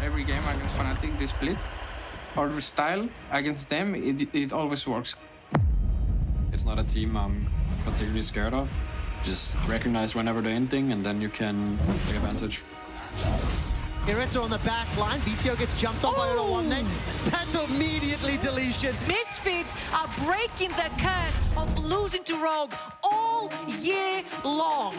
every game against Fnatic, they split. Our style against them, it always works. It's not a team I'm particularly scared of. Just recognize whenever they're hinting, and then you can take advantage. Irita on the back line. BTO gets jumped on by one name. That's immediately deletion. Misfits are breaking the curse of losing to Rogue all year long.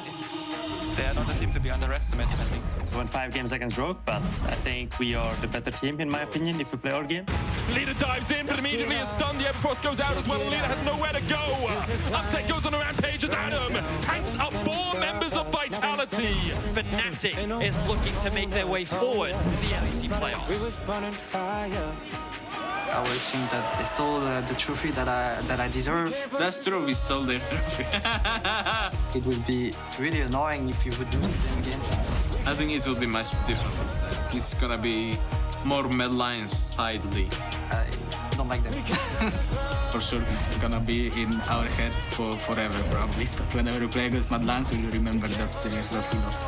They are not a team to be underestimated, I think. We won 5 games against Rogue, but I think we are the better team, in my opinion, if we play our game. Leader dives in, but immediately is stunned. The Everforce goes out as well, and Leader has nowhere to go. Upset goes on a rampage as Adam tanks up 4 members of Vitality. Fnatic is looking to make their way forward in the LEC playoffs. I always think that they stole the trophy that I deserve. That's true, we stole their trophy. It would be really annoying if you would lose to them again. I think it will be much different this time. It's gonna be more Mad Lions side league. I don't like them. For sure, it's gonna be in our heads for forever, probably. But whenever we play against Mad Lions, we will remember that series that we lost.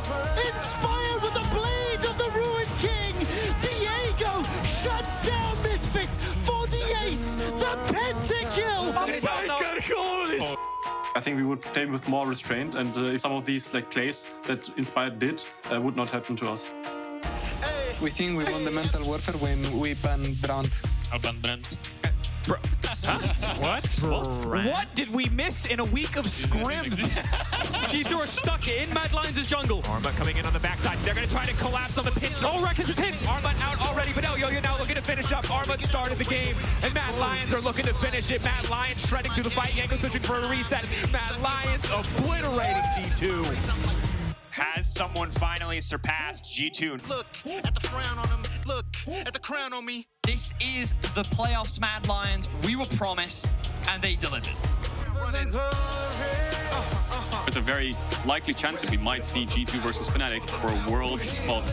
Inspired with the blade of the Ruined King, Diego shuts down Misfits for the ace, the pentakill. I think we would play with more restraint, and if some of these plays that Inspired did would not happen to us. We think we won the mental warfare when we banned Brand. I'll ban Brent. What? What did we miss in a week of scrims? G2 are stuck in Mad Lions' jungle. Arma coming in on the backside. They're going to try to collapse on the pins. Oh, Rekkles is hit. Arma out already, but Yo-Yo now looking to finish up. Arma started the game, and Mad Lions are looking to finish it. Mad Lions shredding through the fight. Yanko switching for a reset. Mad Lions obliterating G2. Has someone finally surpassed G2? Look at the frown on him. Look at the crown on me. This is the playoffs, Mad Lions. We were promised, and they delivered. There's a very likely chance that we might see G2 versus Fnatic for a world spot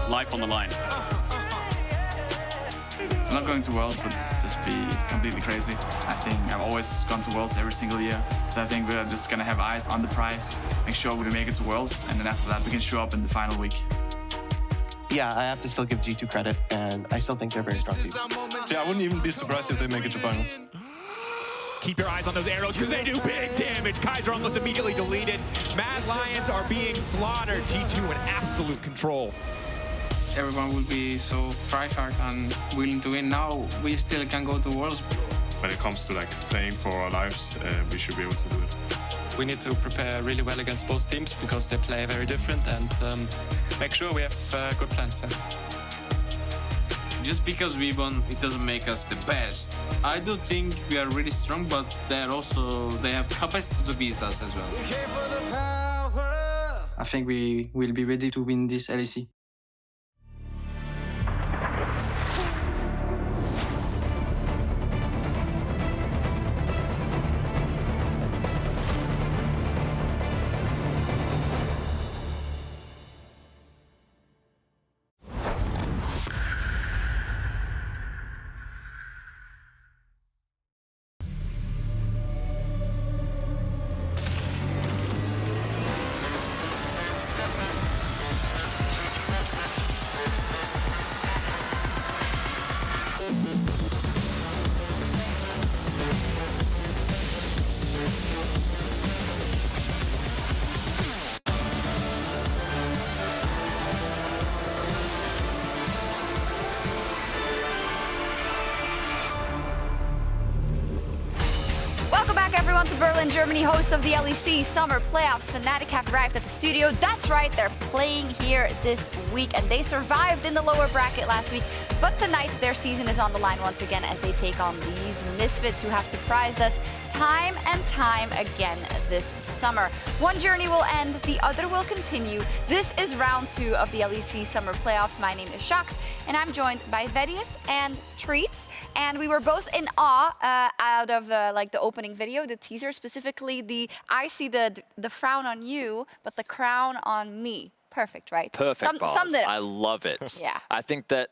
live on the line. It's not going to Worlds would just be completely crazy. I think I've always gone to Worlds every single year. So I think we're just going to have eyes on the prize, make sure we make it to Worlds, and then after that we can show up in the final week. Yeah, I have to still give G2 credit, and I still think they're very strong team. Yeah, I wouldn't even be surprised if they make it to finals. Keep your eyes on those arrows because they do big damage. Kaiser almost immediately deleted. Mad Lions are being slaughtered. G2 in absolute control. Everyone will be so try-hard and willing to win. Now we still can go to Worlds. When it comes to playing for our lives, we should be able to do it. We need to prepare really well against both teams because they play very different, and make sure we have good plans. Just because we won, it doesn't make us the best. I do think we are really strong, but they have capacity to beat us as well. I think we will be ready to win this LEC. Welcome back, everyone, to Berlin, Germany, host of the LEC Summer Playoffs. Fnatic have arrived at the studio. That's right, they're playing here this week, and they survived in the lower bracket last week. But tonight, their season is on the line once again as they take on these Misfits who have surprised us time and time again this summer. One journey will end, the other will continue. This is round 2 of the LEC Summer Playoffs. My name is Sjokz, and I'm joined by Vedius and Treatz. And we were both in awe out of the opening video, the teaser, specifically I see the frown on you, but the crown on me. Perfect, right? Perfect, summed it up. I love it. Yeah. I think that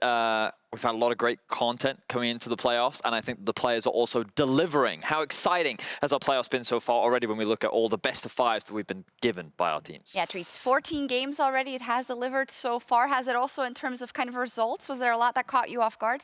we've had a lot of great content coming into the playoffs, and I think the players are also delivering. How exciting has our playoffs been so far already when we look at all the best of fives that we've been given by our teams? Yeah, Treatz, 14 games already it has delivered so far. Has it also in terms of kind of results? Was there a lot that caught you off guard?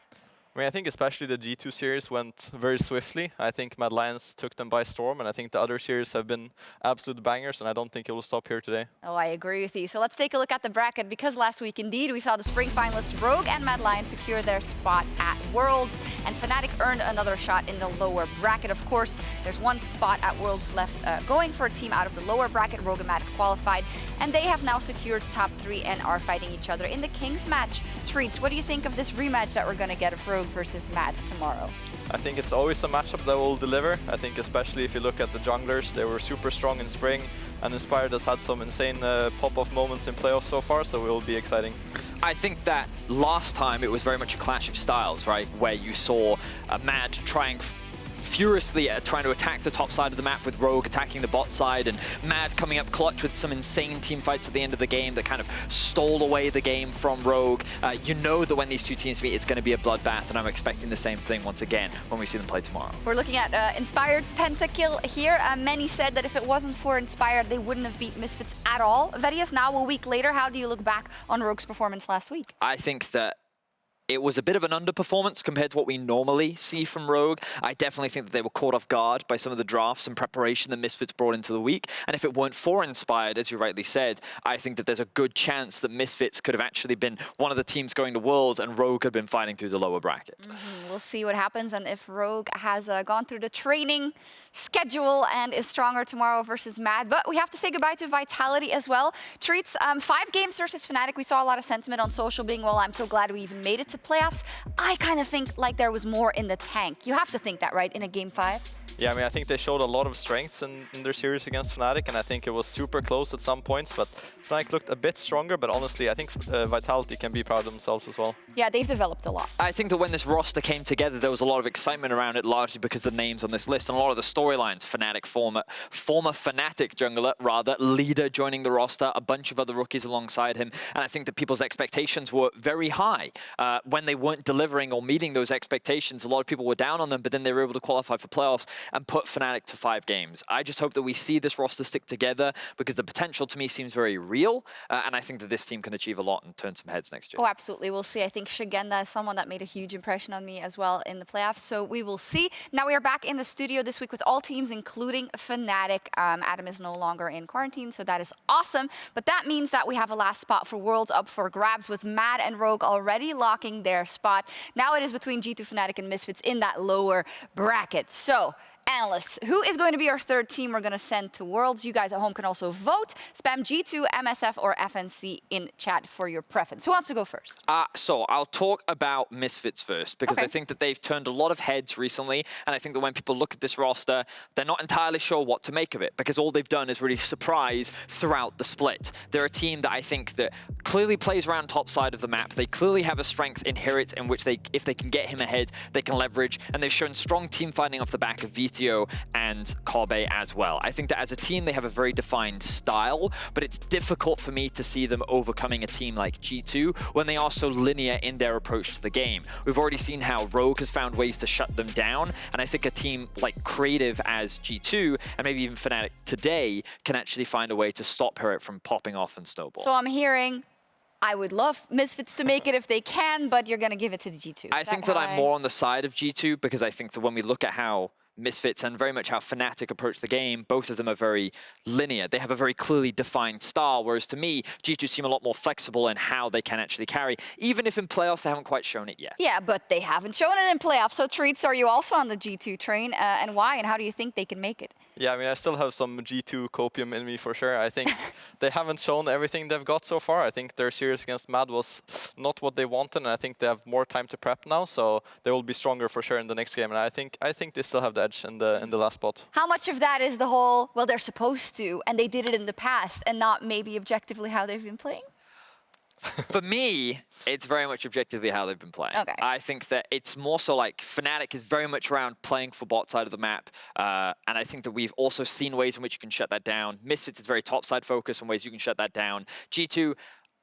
I mean, I think especially the G2 series went very swiftly. I think Mad Lions took them by storm, and I think the other series have been absolute bangers, and I don't think it will stop here today. Oh, I agree with you. So let's take a look at the bracket, because last week, indeed, we saw the spring finalists Rogue and Mad Lions secure their spot at Worlds, and Fnatic earned another shot in the lower bracket. Of course, there's one spot at Worlds left going for a team out of the lower bracket. Rogue and Mad have qualified, and they have now secured top 3 and are fighting each other in the Kings match. Treatz, what do you think of this rematch that we're going to get of Rogue versus Mad tomorrow? I think it's always a matchup that will deliver. I think especially if you look at the junglers, they were super strong in spring, and Inspired has had some insane pop-off moments in playoffs so far, so it will be exciting. I think that last time it was very much a clash of styles, right? Where you saw Mad trying furiously trying to attack the top side of the map with Rogue attacking the bot side, and Mad coming up clutch with some insane team fights at the end of the game that kind of stole away the game from Rogue. You know that when these two teams meet, it's going to be a bloodbath, and I'm expecting the same thing once again when we see them play tomorrow. We're looking at Inspired's pentakill here. Many said that if it wasn't for Inspired, they wouldn't have beat Misfits at all. Vedius, now a week later, how do you look back on Rogue's performance last week? I think that it was a bit of an underperformance compared to what we normally see from Rogue. I definitely think that they were caught off guard by some of the drafts and preparation that Misfits brought into the week. And if it weren't for Inspired, as you rightly said, I think that there's a good chance that Misfits could have actually been one of the teams going to Worlds, and Rogue had been fighting through the lower bracket. We'll see what happens, and if Rogue has gone through the training schedule and is stronger tomorrow versus Mad. But we have to say goodbye to Vitality as well. Treatz, 5 games versus Fnatic. We saw a lot of sentiment on social being, well, I'm so glad we even made it to playoffs. I kind of think like there was more in the tank. You have to think that, right, in a game 5? Yeah, I mean, I think they showed a lot of strengths in their series against Fnatic, and I think it was super close at some points, but Fnatic looked a bit stronger, but honestly, I think Vitality can be proud of themselves as well. Yeah, they've developed a lot. I think that when this roster came together, there was a lot of excitement around it, largely because of the names on this list and a lot of the storylines. Fnatic, former Fnatic jungler, rather, leader joining the roster, a bunch of other rookies alongside him, and I think that people's expectations were very high. When they weren't delivering or meeting those expectations, a lot of people were down on them, but then they were able to qualify for playoffs and put Fnatic to 5 games. I just hope that we see this roster stick together, because the potential to me seems very real, and I think that this team can achieve a lot and turn some heads next year. Oh, absolutely. We'll see. I think Shigenda is someone that made a huge impression on me as well in the playoffs, so we will see. Now we are back in the studio this week with all teams, including Fnatic. Adam is no longer in quarantine, so that is awesome, but that means that we have a last spot for Worlds up for grabs, with Mad and Rogue already locking their spot. Now it is between G2 Fnatic and Misfits in that lower bracket. So, analysts, who is going to be our 3rd team we're going to send to Worlds? You guys at home can also vote. Spam G2, MSF, or FNC in chat for your preference. Who wants to go first? So I'll talk about Misfits first, because I think that they've turned a lot of heads recently, and I think that when people look at this roster, they're not entirely sure what to make of it, because all they've done is really surprise throughout the split. They're a team that I think that clearly plays around top side of the map. They clearly have a strength in Hirit, in which if they can get him ahead, they can leverage, and they've shown strong team fighting off the back of VTO and Corbe as well. I think that as a team, they have a very defined style, but it's difficult for me to see them overcoming a team like G2 when they are so linear in their approach to the game. We've already seen how Rogue has found ways to shut them down, and I think a team like creative as G2, and maybe even Fnatic today, can actually find a way to stop Hirit from popping off and snowball. So I'm hearing, I would love Misfits to make it if they can, but you're going to give it to the G2. I think that I'm more on the side of G2, because I think that when we look at how Misfits and very much how Fnatic approach the game, both of them are very linear. They have a very clearly defined style, whereas to me, G2 seem a lot more flexible in how they can actually carry, even if in playoffs they haven't quite shown it yet. Yeah, but they haven't shown it in playoffs. So Treatz, are you also on the G2 train, and why, and how do you think they can make it? Yeah, I mean, I still have some G2 copium in me for sure. I think they haven't shown everything they've got so far. I think their series against Mad was not what they wanted, and I think they have more time to prep now, so they will be stronger for sure in the next game. And I think they still have the edge in the last spot. How much of that is the whole, well, they're supposed to, and they did it in the past, and not maybe objectively how they've been playing? For me, it's very much objectively how they've been playing. Okay. I think that it's more so like Fnatic is very much around playing for bot side of the map. And I think that we've also seen ways in which you can shut that down. Misfits is very top side focused on ways you can shut that down. G2,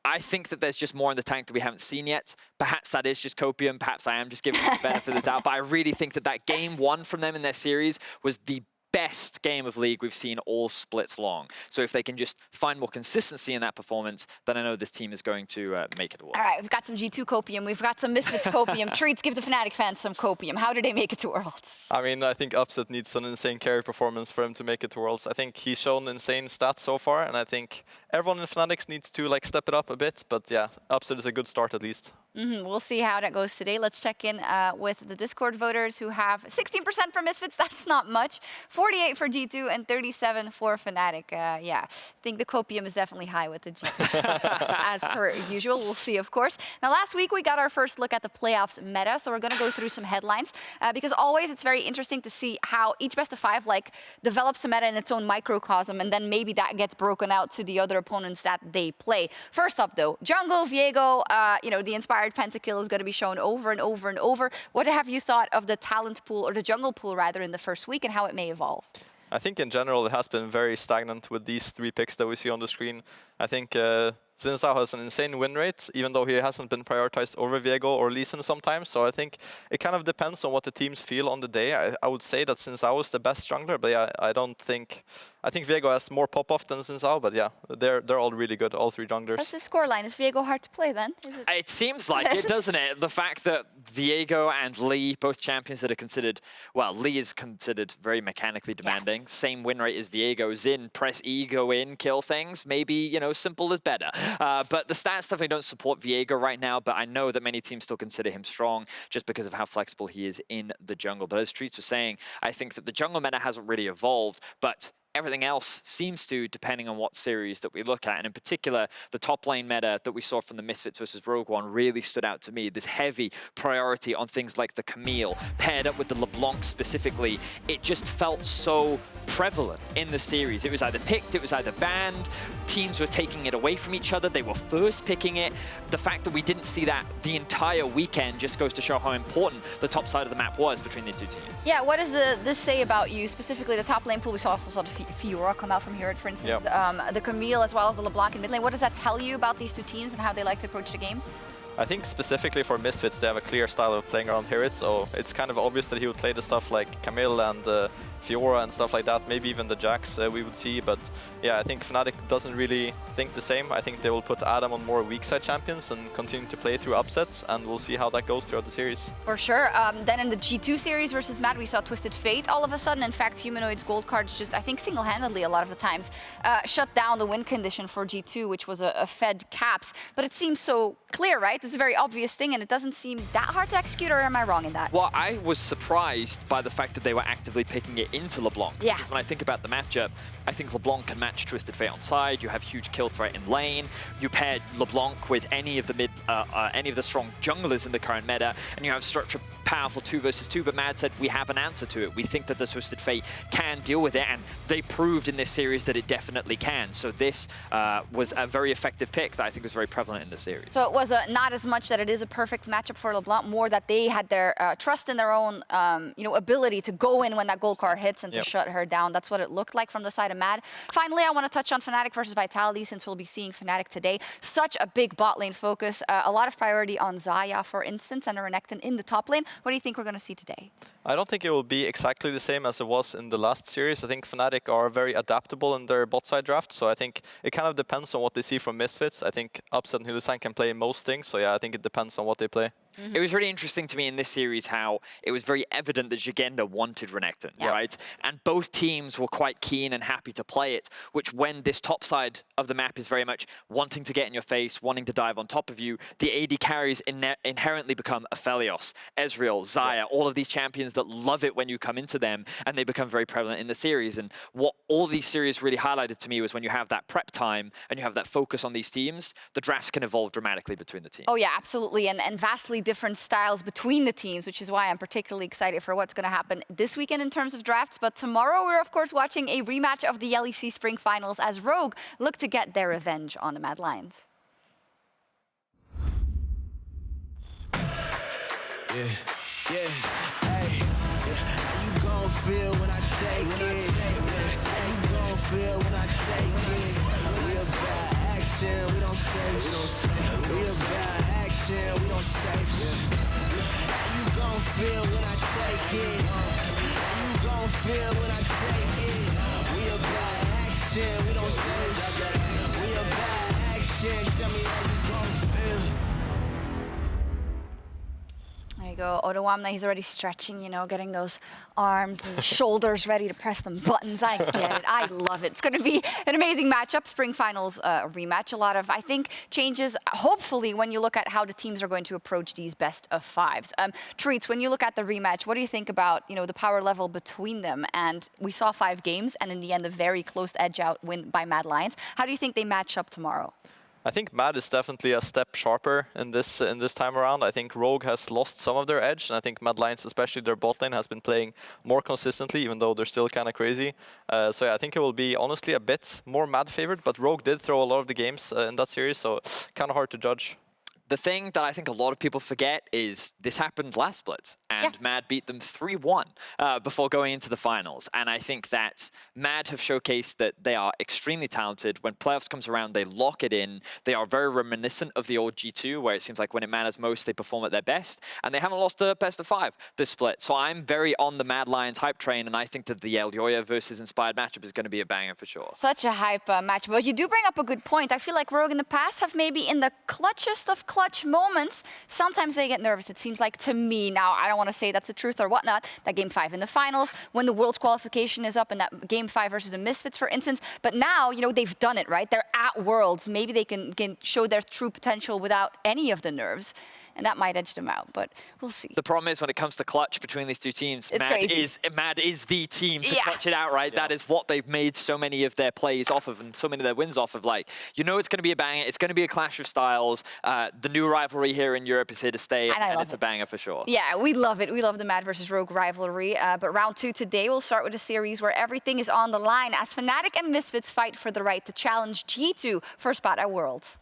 I think that there's just more in the tank that we haven't seen yet. Perhaps that is just copium. Perhaps I am just giving them the benefit of the doubt. But I really think that that game one from them in their series was the best game of League we've seen all splits long. So if they can just find more consistency in that performance, then I know this team is going to make it work. All right, we've got some G2 copium. We've got some Misfits copium. Treatz, give the Fnatic fans some copium. How did they make it to Worlds? I mean, I think Upset needs an insane carry performance for him to make it to Worlds. I think he's shown insane stats so far, and I think everyone in Fnatic needs to like step it up a bit. But yeah, Upset is a good start at least. We'll see how that goes today. Let's check in with the Discord voters who have 16% for Misfits. That's not much. 48 for G2 and 37 for Fnatic. Yeah, I think the copium is definitely high with the G2. As per usual, we'll see, of course. Now, last week we got our first look at the playoffs meta, so we're going to go through some headlines because always it's very interesting to see how each best of 5 like develops a meta in its own microcosm, and then maybe that gets broken out to the other opponents that they play. First up, though, jungle, Viego, you know, the Inspired Pentakill is going to be shown over and over and over. What have you thought of the talent pool, or the jungle pool rather, in the first week and how it may evolve? I think in general it has been very stagnant with these 3 picks that we see on the screen. I think Zinzao has an insane win rate, even though he hasn't been prioritized over Viego or Lee Sin sometimes. So I think it kind of depends on what the teams feel on the day. I would say that Zinzao is the best jungler, but yeah, I think Viego has more pop-off than Zinzao, but yeah, they're all really good, all 3 junglers. What's the scoreline? Is Viego hard to play then? It seems like it, doesn't it? The fact that Viego and Lee, both champions that are considered, well, Lee is considered very mechanically demanding. Yeah. Same win rate as Viego. Zin, press E, go in, kill things. Maybe, you know, simple is better. But the stats definitely don't support Viego right now, but I know that many teams still consider him strong just because of how flexible he is in the jungle. But as Treatz was saying, I think that the jungle meta hasn't really evolved, but everything else seems to, depending on what series that we look at. And in particular, the top lane meta that we saw from the Misfits versus Rogue One really stood out to me. This heavy priority on things like the Camille, paired up with the LeBlanc specifically. It just felt so prevalent in the series. It was either picked, it was either banned. Teams were taking it away from each other. They were first picking it. The fact that we didn't see that the entire weekend just goes to show how important the top side of the map was between these 2 teams. Yeah, what does this say about you, specifically the top lane pool? We also saw the Fiora come out from here, for instance, yep. The Camille as well as the LeBlanc in mid lane. What does that tell you about these 2 teams and how they like to approach the games? I think specifically for Misfits, they have a clear style of playing around Herod, so it's kind of obvious that he would play the stuff like Camille and Fiora and stuff like that, maybe even the Jax we would see, but yeah, I think Fnatic doesn't really think the same. I think they will put Adam on more weak side champions and continue to play through upsets, and we'll see how that goes throughout the series. For sure. Then in the G2 series versus Mad, we saw Twisted Fate all of a sudden. In fact, Humanoid's gold cards just, I think, single-handedly a lot of the times shut down the win condition for G2, which was a fed caps. But it seems so clear, right? It's a very obvious thing, and it doesn't seem that hard to execute, or am I wrong in that? Well, I was surprised by the fact that they were actively picking it into LeBlanc. Yeah. Because when I think about the matchup, I think LeBlanc can match Twisted Fate on side. You have huge kill threat in lane. You pair LeBlanc with any of the strong junglers in the current meta, and you have such a powerful 2 versus 2. But Mad said we have an answer to it. We think that the Twisted Fate can deal with it, and they proved in this series that it definitely can. So this was a very effective pick that I think was very prevalent in the series. So it was not as much that it is a perfect matchup for LeBlanc, more that they had their trust in their own ability to go in when that gold card hits and to shut her down. That's what it looked like from the side of Mad. Finally, I want to touch on Fnatic versus Vitality, since we'll be seeing Fnatic today. Such a big bot lane focus. A lot of priority on Xayah, for instance, and a Renekton in the top lane. What do you think we're going to see today? I don't think it will be exactly the same as it was in the last series. I think Fnatic are very adaptable in their bot side draft, so I think it kind of depends on what they see from Misfits. I think Upset and Hylissang can play most things, so yeah, I think it depends on what they play. It was really interesting to me in this series how it was very evident that Jagenda wanted Renekton, right? And both teams were quite keen and happy to play it, which when this top side of the map is very much wanting to get in your face, wanting to dive on top of you, the AD carries inherently become Aphelios, Ezreal, Xayah, all of these champions that love it when you come into them, and they become very prevalent in the series. And what all these series really highlighted to me was when you have that prep time and you have that focus on these teams, the drafts can evolve dramatically between the teams. Oh yeah, absolutely, and vastly different styles between the teams, which is why I'm particularly excited for what's going to happen this weekend in terms of drafts. But tomorrow we're of course watching a rematch of the LEC Spring Finals as Rogue look to get their revenge on the Mad Lions. Yeah, yeah, hey, yeah. How you gon' feel when I take it? How you gon' feel when I take it? We about action, we don't say. We about action, we don't say. How you gon' feel when I take it? How you gon' feel when I take it? We about action, we don't say. We about action, tell me how you gon' feel. There you go, Ottawamna, he's already stretching, you know, getting those arms and the shoulders ready to press them buttons. I get it, I love it. It's going to be an amazing matchup, spring finals rematch. A lot of, I think, changes, hopefully, when you look at how the teams are going to approach these best of fives. Treatz, when you look at the rematch, what do you think about, you know, the power level between them? And we saw 5 games, and in the end, a very close edge-out win by Mad Lions. How do you think they match up tomorrow? I think Mad is definitely a step sharper in this time around. I think Rogue has lost some of their edge, and I think Mad Lions, especially their bot lane, has been playing more consistently, even though they're still kind of crazy. So yeah, I think it will be honestly a bit more Mad favored, but Rogue did throw a lot of the games in that series, so kind of hard to judge. The thing that I think a lot of people forget is this happened last split, and Mad beat them 3-1 before going into the finals. And I think that Mad have showcased that they are extremely talented. When playoffs comes around, they lock it in. They are very reminiscent of the old G2, where it seems like when it matters most, they perform at their best. And they haven't lost a best of 5 this split. So I'm very on the Mad Lions hype train, and I think that the Elyoya versus Inspired matchup is going to be a banger for sure. Such a hype match. But you do bring up a good point. I feel like Rogue in the past have maybe in the clutchest of clutch moments, sometimes they get nervous, it seems like to me. Now, I don't want to say that's the truth or whatnot, that game 5 in the finals, when the World's qualification is up, and that game 5 versus the Misfits, for instance. But now, you know, they've done it, right? They're at Worlds. Maybe they can show their true potential without any of the nerves. And that might edge them out, but we'll see. The problem is when it comes to clutch between these two teams, Mad is the team to clutch it out, right? Yeah. That is what they've made so many of their plays off of and so many of their wins off of. Like, you know it's going to be a banger. It's going to be a clash of styles. The new rivalry here in Europe is here to stay, and it's a banger for sure. Yeah, we love it. We love the Mad versus Rogue rivalry. But round 2 today, we'll start with a series where everything is on the line as Fnatic and Misfits fight for the right to challenge G2 for a spot at Worlds.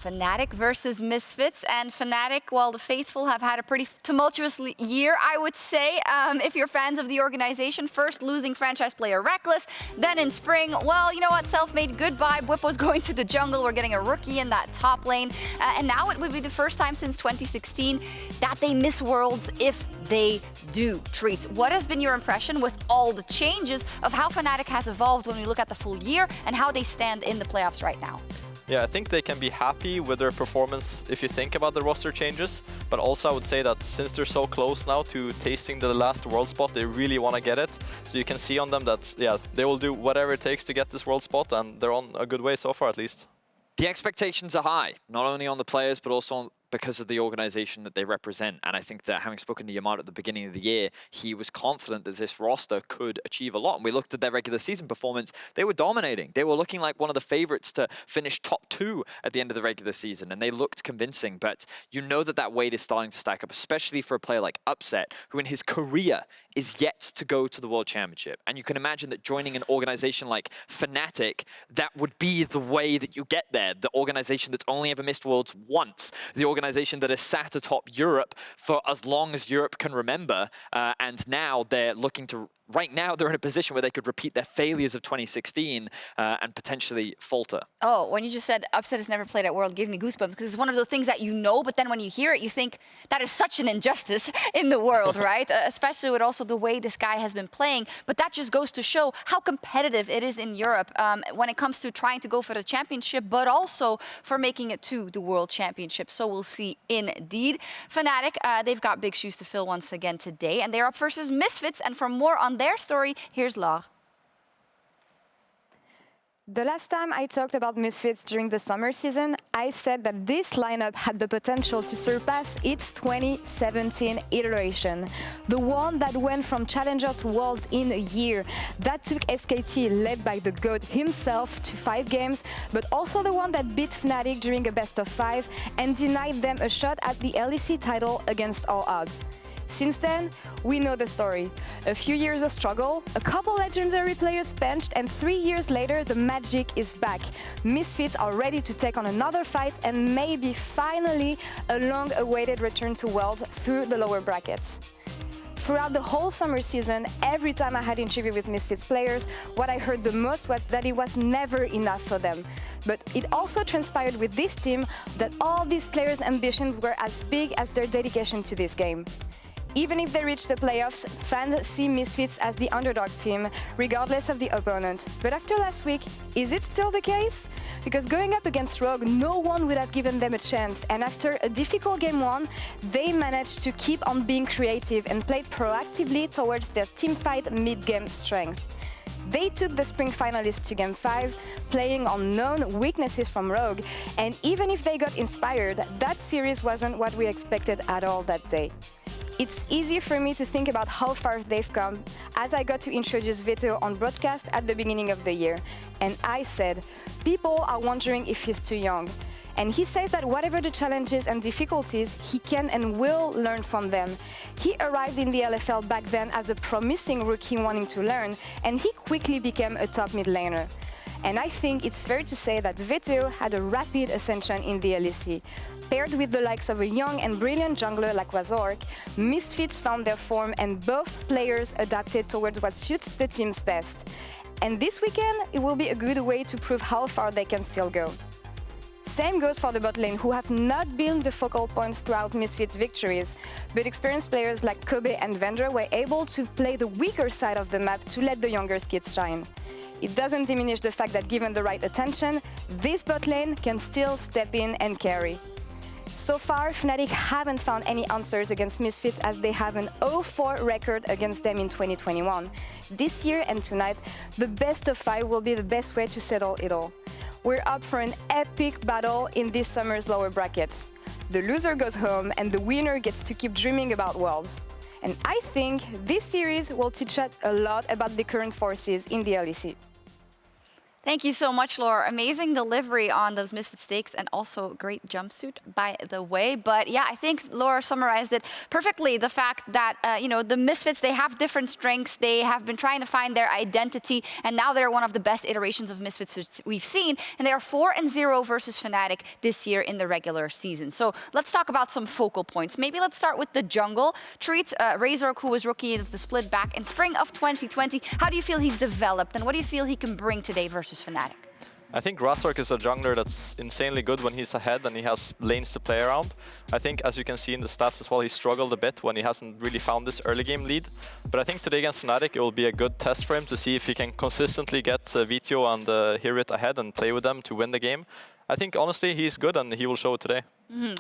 Fnatic versus Misfits, and Fnatic, well, the faithful have had a pretty tumultuous year, I would say. If you're fans of the organization, first losing franchise player Reckless, then in spring, well, you know what, self-made goodbye. Bwipo's going to the jungle. We're getting a rookie in that top lane, and now it would be the first time since 2016 that they miss Worlds if they do. Treatz, what has been your impression with all the changes of how Fnatic has evolved when we look at the full year and how they stand in the playoffs right now? Yeah, I think they can be happy with their performance if you think about the roster changes, but also I would say that since they're so close now to tasting the last world spot, they really want to get it. So you can see on them that, yeah, they will do whatever it takes to get this world spot, and they're on a good way so far at least. The expectations are high, not only on the players, but also on because of the organization that they represent. And I think that having spoken to Yamada at the beginning of the year, he was confident that this roster could achieve a lot. And we looked at their regular season performance, they were dominating. They were looking like one of the favorites to finish top 2 at the end of the regular season, and they looked convincing. But you know that that weight is starting to stack up, especially for a player like Upset, who in his career is yet to go to the World Championship. And you can imagine that joining an organization like Fnatic, that would be the way that you get there. The organization that's only ever missed Worlds once. The organization that has sat atop Europe for as long as Europe can remember. And now they're looking to... Right now, they're in a position where they could repeat their failures of 2016 and potentially falter. Oh, when you just said Upset has never played at World, gave me goosebumps, because it's one of those things that you know, but then when you hear it, you think that is such an injustice in the world, right? Especially with also the way this guy has been playing. But that just goes to show how competitive it is in Europe when it comes to trying to go for the championship, but also for making it to the World Championship. So we'll see indeed. Fnatic, they've got big shoes to fill once again today, and they're up versus Misfits. And for more on their story, here's Laure. The last time I talked about Misfits during the summer season, I said that this lineup had the potential to surpass its 2017 iteration. The one that went from Challenger to Worlds in a year, that took SKT, led by the GOAT himself, to 5 games, but also the one that beat Fnatic during a best of 5 and denied them a shot at the LEC title against all odds. Since then, we know the story. A few years of struggle, a couple legendary players benched, and 3 years later, the magic is back. Misfits are ready to take on another fight and maybe finally a long-awaited return to Worlds through the lower brackets. Throughout the whole summer season, every time I had interview with Misfits players, what I heard the most was that it was never enough for them. But it also transpired with this team that all these players' ambitions were as big as their dedication to this game. Even if they reach the playoffs, fans see Misfits as the underdog team, regardless of the opponent. But after last week, is it still the case? Because going up against Rogue, no one would have given them a chance, and after a difficult game 1, they managed to keep on being creative and played proactively towards their teamfight mid-game strength. They took the spring finalists to Game 5, playing on known weaknesses from Rogue, and even if they got inspired, that series wasn't what we expected at all that day. It's easy for me to think about how far they've come as I got to introduce Vito on broadcast at the beginning of the year. And I said, people are wondering if he's too young. And he says that whatever the challenges and difficulties, he can and will learn from them. He arrived in the LFL back then as a promising rookie wanting to learn, and he quickly became a top mid laner. And I think it's fair to say that Vito had a rapid ascension in the LEC. Paired with the likes of a young and brilliant jungler like Wazork, Misfits found their form and both players adapted towards what suits the team's best. And this weekend, it will be a good way to prove how far they can still go. Same goes for the bot lane, who have not been the focal point throughout Misfits' victories, but experienced players like Kobe and Vendor were able to play the weaker side of the map to let the younger kids shine. It doesn't diminish the fact that given the right attention, this bot lane can still step in and carry. So far, Fnatic haven't found any answers against Misfits as they have an 0-4 record against them in 2021. This year and tonight, the best of 5 will be the best way to settle it all. We're up for an epic battle in this summer's lower brackets. The loser goes home and the winner gets to keep dreaming about Worlds. And I think this series will teach us a lot about the current forces in the LEC. Thank you so much, Laure. Amazing delivery on those Misfit stakes and also great jumpsuit, by the way. But yeah, I think Laure summarized it perfectly. The fact that, the Misfits, they have different strengths. They have been trying to find their identity, and now they're one of the best iterations of Misfits we've seen. And they are 4-0 versus Fnatic this year in the regular season. So let's talk about some focal points. Maybe let's start with the jungle. Treatz, Razor, who was rookie of the split back in spring of 2020. How do you feel he's developed, and what do you feel he can bring today versus Fnatic? I think Razork is a jungler that's insanely good when he's ahead and he has lanes to play around. I think, as you can see in the stats as well, he struggled a bit when he hasn't really found this early game lead. But I think today against Fnatic, it will be a good test for him to see if he can consistently get Vito and Hirit ahead and play with them to win the game. I think, honestly, he's good and he will show it today. Mm-hmm.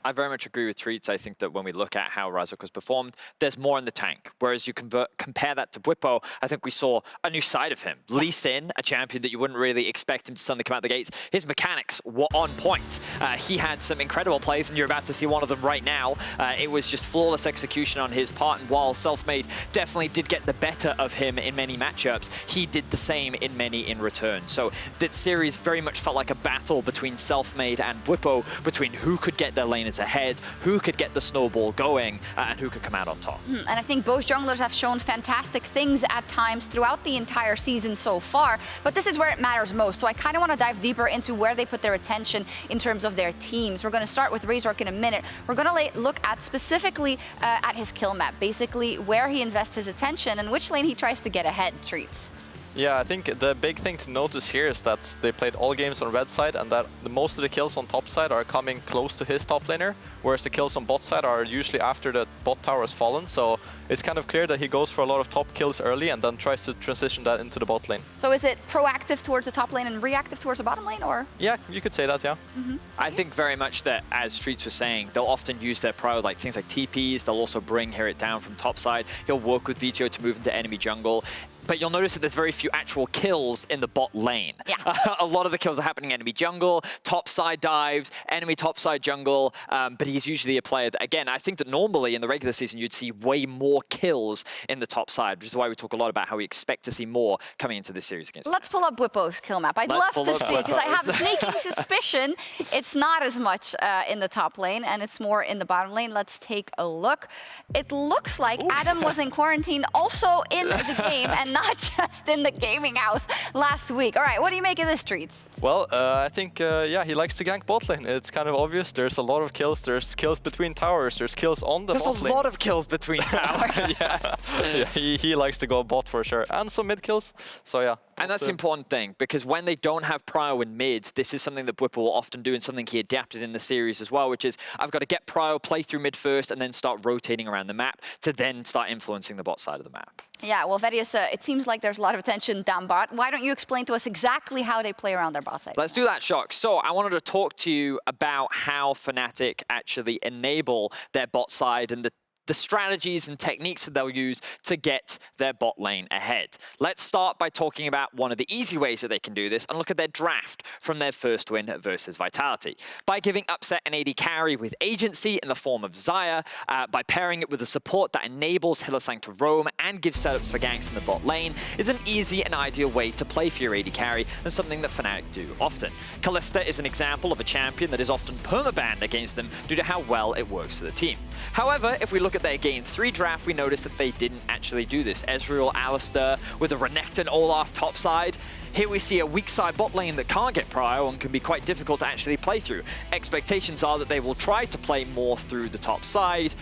I very much agree with Treatz. I think that when we look at how Razork has performed, there's more in the tank. Whereas you compare that to Bwipo, I think we saw a new side of him. Lee Sin, a champion that you wouldn't really expect him to suddenly come out the gates. His mechanics were on point. He had some incredible plays, and you're about to see one of them right now. It was just flawless execution on his part, and while Selfmade definitely did get the better of him in many matchups, he did the same in many in return. So that series very much felt like a battle between Selfmade and Bwipo, between who could get their laners ahead, who could get the snowball going, and who could come out on top. And I think both junglers have shown fantastic things at times throughout the entire season so far, but this is where it matters most. So I kind of want to dive deeper into where they put their attention in terms of their teams. We're going to start with Razork in a minute. We're going to look at specifically at his kill map, basically where he invests his attention and which lane he tries to get ahead, Treatz. Yeah, I think the big thing to notice here is that they played all games on red side and that most of the kills on top side are coming close to his top laner, whereas the kills on bot side are usually after the bot tower has fallen. So it's kind of clear that he goes for a lot of top kills early and then tries to transition that into the bot lane. So is it proactive towards the top lane and reactive towards the bottom lane, or? Yeah, you could say that, yeah. Mm-hmm. I think very much that, as Treatz was saying, they'll often use their pro, like things like TPs. They'll also bring Hirit down from top side. He'll work with Vito to move into enemy jungle. but you'll notice that there's very few actual kills in the bot lane. Yeah. A lot of the kills are happening enemy jungle, topside dives, enemy topside jungle, but he's usually a player that, again, I think that normally in the regular season you'd see way more kills in the top side, which is why we talk a lot about how we expect to see more coming into this series against Let's pull up Bwipo's kill map. I'd love to see, because I have a sneaking suspicion it's not as much in the top lane, and it's more in the bottom lane. Let's take a look. It looks like Adam was in quarantine also in the game, and not just in the gaming house last week. All right, what do you make of this, Treatz? Well, I think, yeah, he likes to gank bot lane. It's kind of obvious. There's a lot of kills. There's kills between towers. There's kills on the bot lane. There's a lot of kills between towers. Yeah, he likes to go bot for sure. And some mid kills. So, yeah. And that's the important thing, because when they don't have prio in mids, this is something that Bwipo will often do, and something he adapted in the series as well, which is I've got to get prio, play through mid first, and then start rotating around the map to then start influencing the bot side of the map. Yeah, well, Vedius, it seems like there's a lot of attention down bot. Why don't you explain to us exactly how they play around their bot side? Let's do that, Sjokz. So I wanted to talk to you about how Fnatic actually enable their bot side and the strategies and techniques that they'll use to get their bot lane ahead. Let's start by talking about one of the easy ways that they can do this and look at their draft from their first win versus Vitality. By giving Upset an AD carry with agency in the form of Xayah, by pairing it with a support that enables Hylissang to roam and gives setups for ganks in the bot lane, is an easy and ideal way to play for your AD carry and something that Fnatic do often. Kalista is an example of a champion that is often permabanned against them due to how well it works for the team. However, if we look at their Game 3 draft, we noticed that they didn't actually do this. Ezreal, Alistar, with a Renekton Olaf topside. Here we see a weak side bot lane that can't get prio and can be quite difficult to actually play through. Expectations are that they will try to play more through the top side,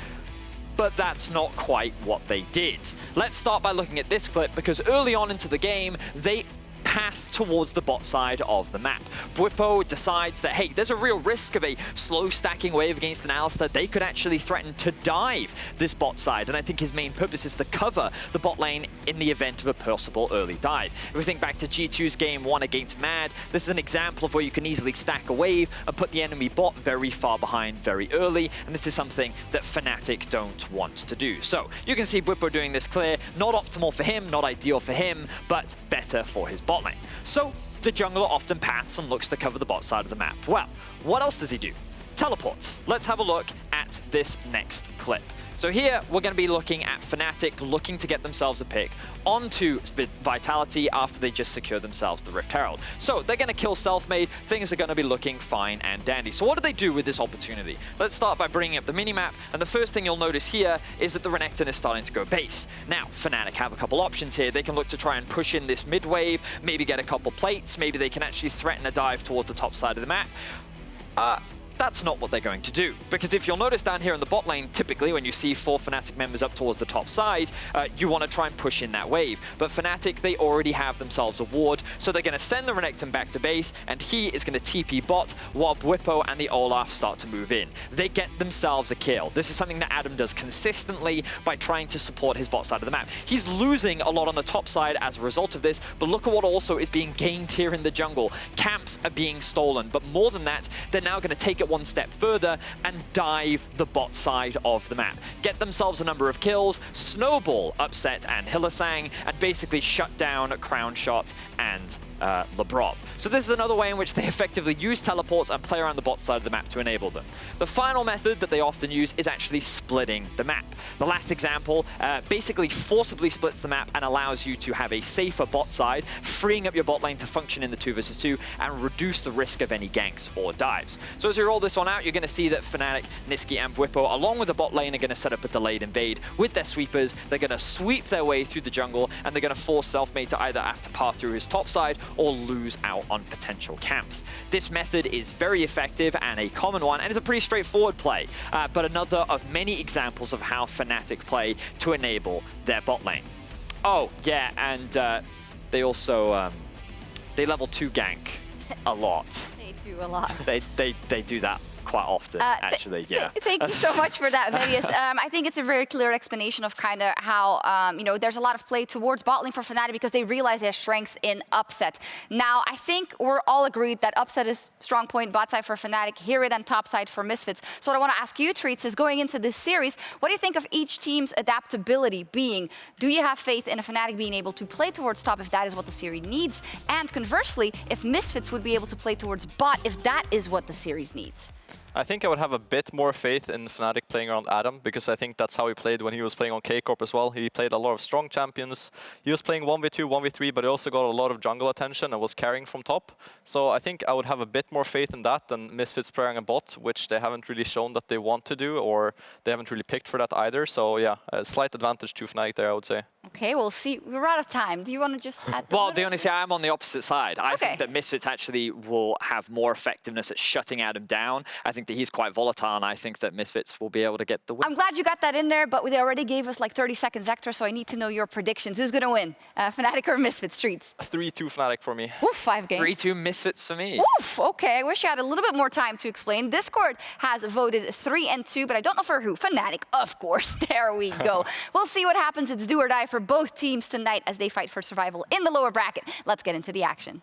but that's not quite what they did. Let's start by looking at this clip, because early on into the game, they path towards the bot side of the map. Bwipo decides that, hey, there's a real risk of a slow stacking wave against an Alistar. They could actually threaten to dive this bot side, and I think his main purpose is to cover the bot lane in the event of a possible early dive. If we think back to G2's game 1 against Mad, this is an example of where you can easily stack a wave and put the enemy bot very far behind very early, and this is something that Fnatic don't want to do. So you can see Bwipo doing this clear, not optimal for him, not ideal for him, but better for his bot lane. So the jungler often paths and looks to cover the bot side of the map. Well, what else does he do? Teleports. Let's have a look at this next clip. So here, we're going to be looking at Fnatic looking to get themselves a pick onto Vitality after they just secured themselves the Rift Herald. So they're going to kill Selfmade. Things are going to be looking fine and dandy. So what do they do with this opportunity? Let's start by bringing up the minimap. And the first thing you'll notice here is that the Renekton is starting to go base. Now, Fnatic have a couple options here. They can look to try and push in this mid wave, maybe get a couple plates. Maybe they can actually threaten a dive towards the top side of the map. That's not what they're going to do, because if you'll notice down here in the bot lane, typically when you see 4 Fnatic members up towards the top side, you want to try and push in that wave. But Fnatic, they already have themselves a ward, so they're going to send the Renekton back to base, and he is going to TP bot while Bwipo and the Olaf start to move in. They get themselves a kill. This is something that Adam does consistently by trying to support his bot side of the map. He's losing a lot on the top side as a result of this, but look at what also is being gained here in the jungle. Camps are being stolen, but more than that, they're now going to take it one step further and dive the bot side of the map. Get themselves a number of kills, snowball Upset and Hylissang, and basically shut down Crown Shot and Labrov. So this is another way in which they effectively use teleports and play around the bot side of the map to enable them. The final method that they often use is actually splitting the map. The last example basically forcibly splits the map and allows you to have a safer bot side, freeing up your bot lane to function in the 2 versus 2 and reduce the risk of any ganks or dives. So as we roll this one out, you're going to see that Fnatic, Nisqy and Bwipo, along with the bot lane, are going to set up a delayed invade with their sweepers. They're going to sweep their way through the jungle, and they're going to force Selfmade to either have to path through his top side or lose out on potential camps. This method is very effective and a common one, and is a pretty straightforward play, but another of many examples of how Fnatic play to enable their bot lane. Oh, yeah, and they also, they level 2 gank a lot. They do a lot. They do that quite often, actually. Yeah. Thank you so much for that, Vedius. I think it's a very clear explanation of kind of how, you know, there's a lot of play towards bot lane for Fnatic because they realize their strength in upset. Now, I think we're all agreed that upset is strong point bot side for Fnatic, hero and top side for Misfits. So what I want to ask you, Treatz, is going into this series, what do you think of each team's adaptability being? Do you have faith in a Fnatic being able to play towards top if that is what the series needs? And conversely, if Misfits would be able to play towards bot if that is what the series needs? I think I would have a bit more faith in Fnatic playing around Adam, because I think that's how he played when he was playing on K-Corp as well. He played a lot of strong champions. He was playing 1v2, 1v3, but he also got a lot of jungle attention and was carrying from top. So I think I would have a bit more faith in that than Misfits playing a bot, which they haven't really shown that they want to do, or they haven't really picked for that either. So yeah, a slight advantage to Fnatic there, I would say. Okay, we'll see. We're out of time. Do you want to just add? Well, the honest, I'm on the opposite side. I think that Misfits actually will have more effectiveness at shutting Adam down. I think that he's quite volatile, and I think that Misfits will be able to get the win. I'm glad you got that in there, but they already gave us like 30 seconds extra, so I need to know your predictions. Who's going to win? Fnatic or Misfits, Treatz? 3-2 Fnatic for me. Oof, 5 games. 3-2 Misfits for me. Oof, okay. I wish I had a little bit more time to explain. Discord has voted 3-2, but I don't know for who. Fnatic, of course. There we go. We'll see what happens. It's do or die for both teams tonight as they fight for survival in the lower bracket. Let's get into the action.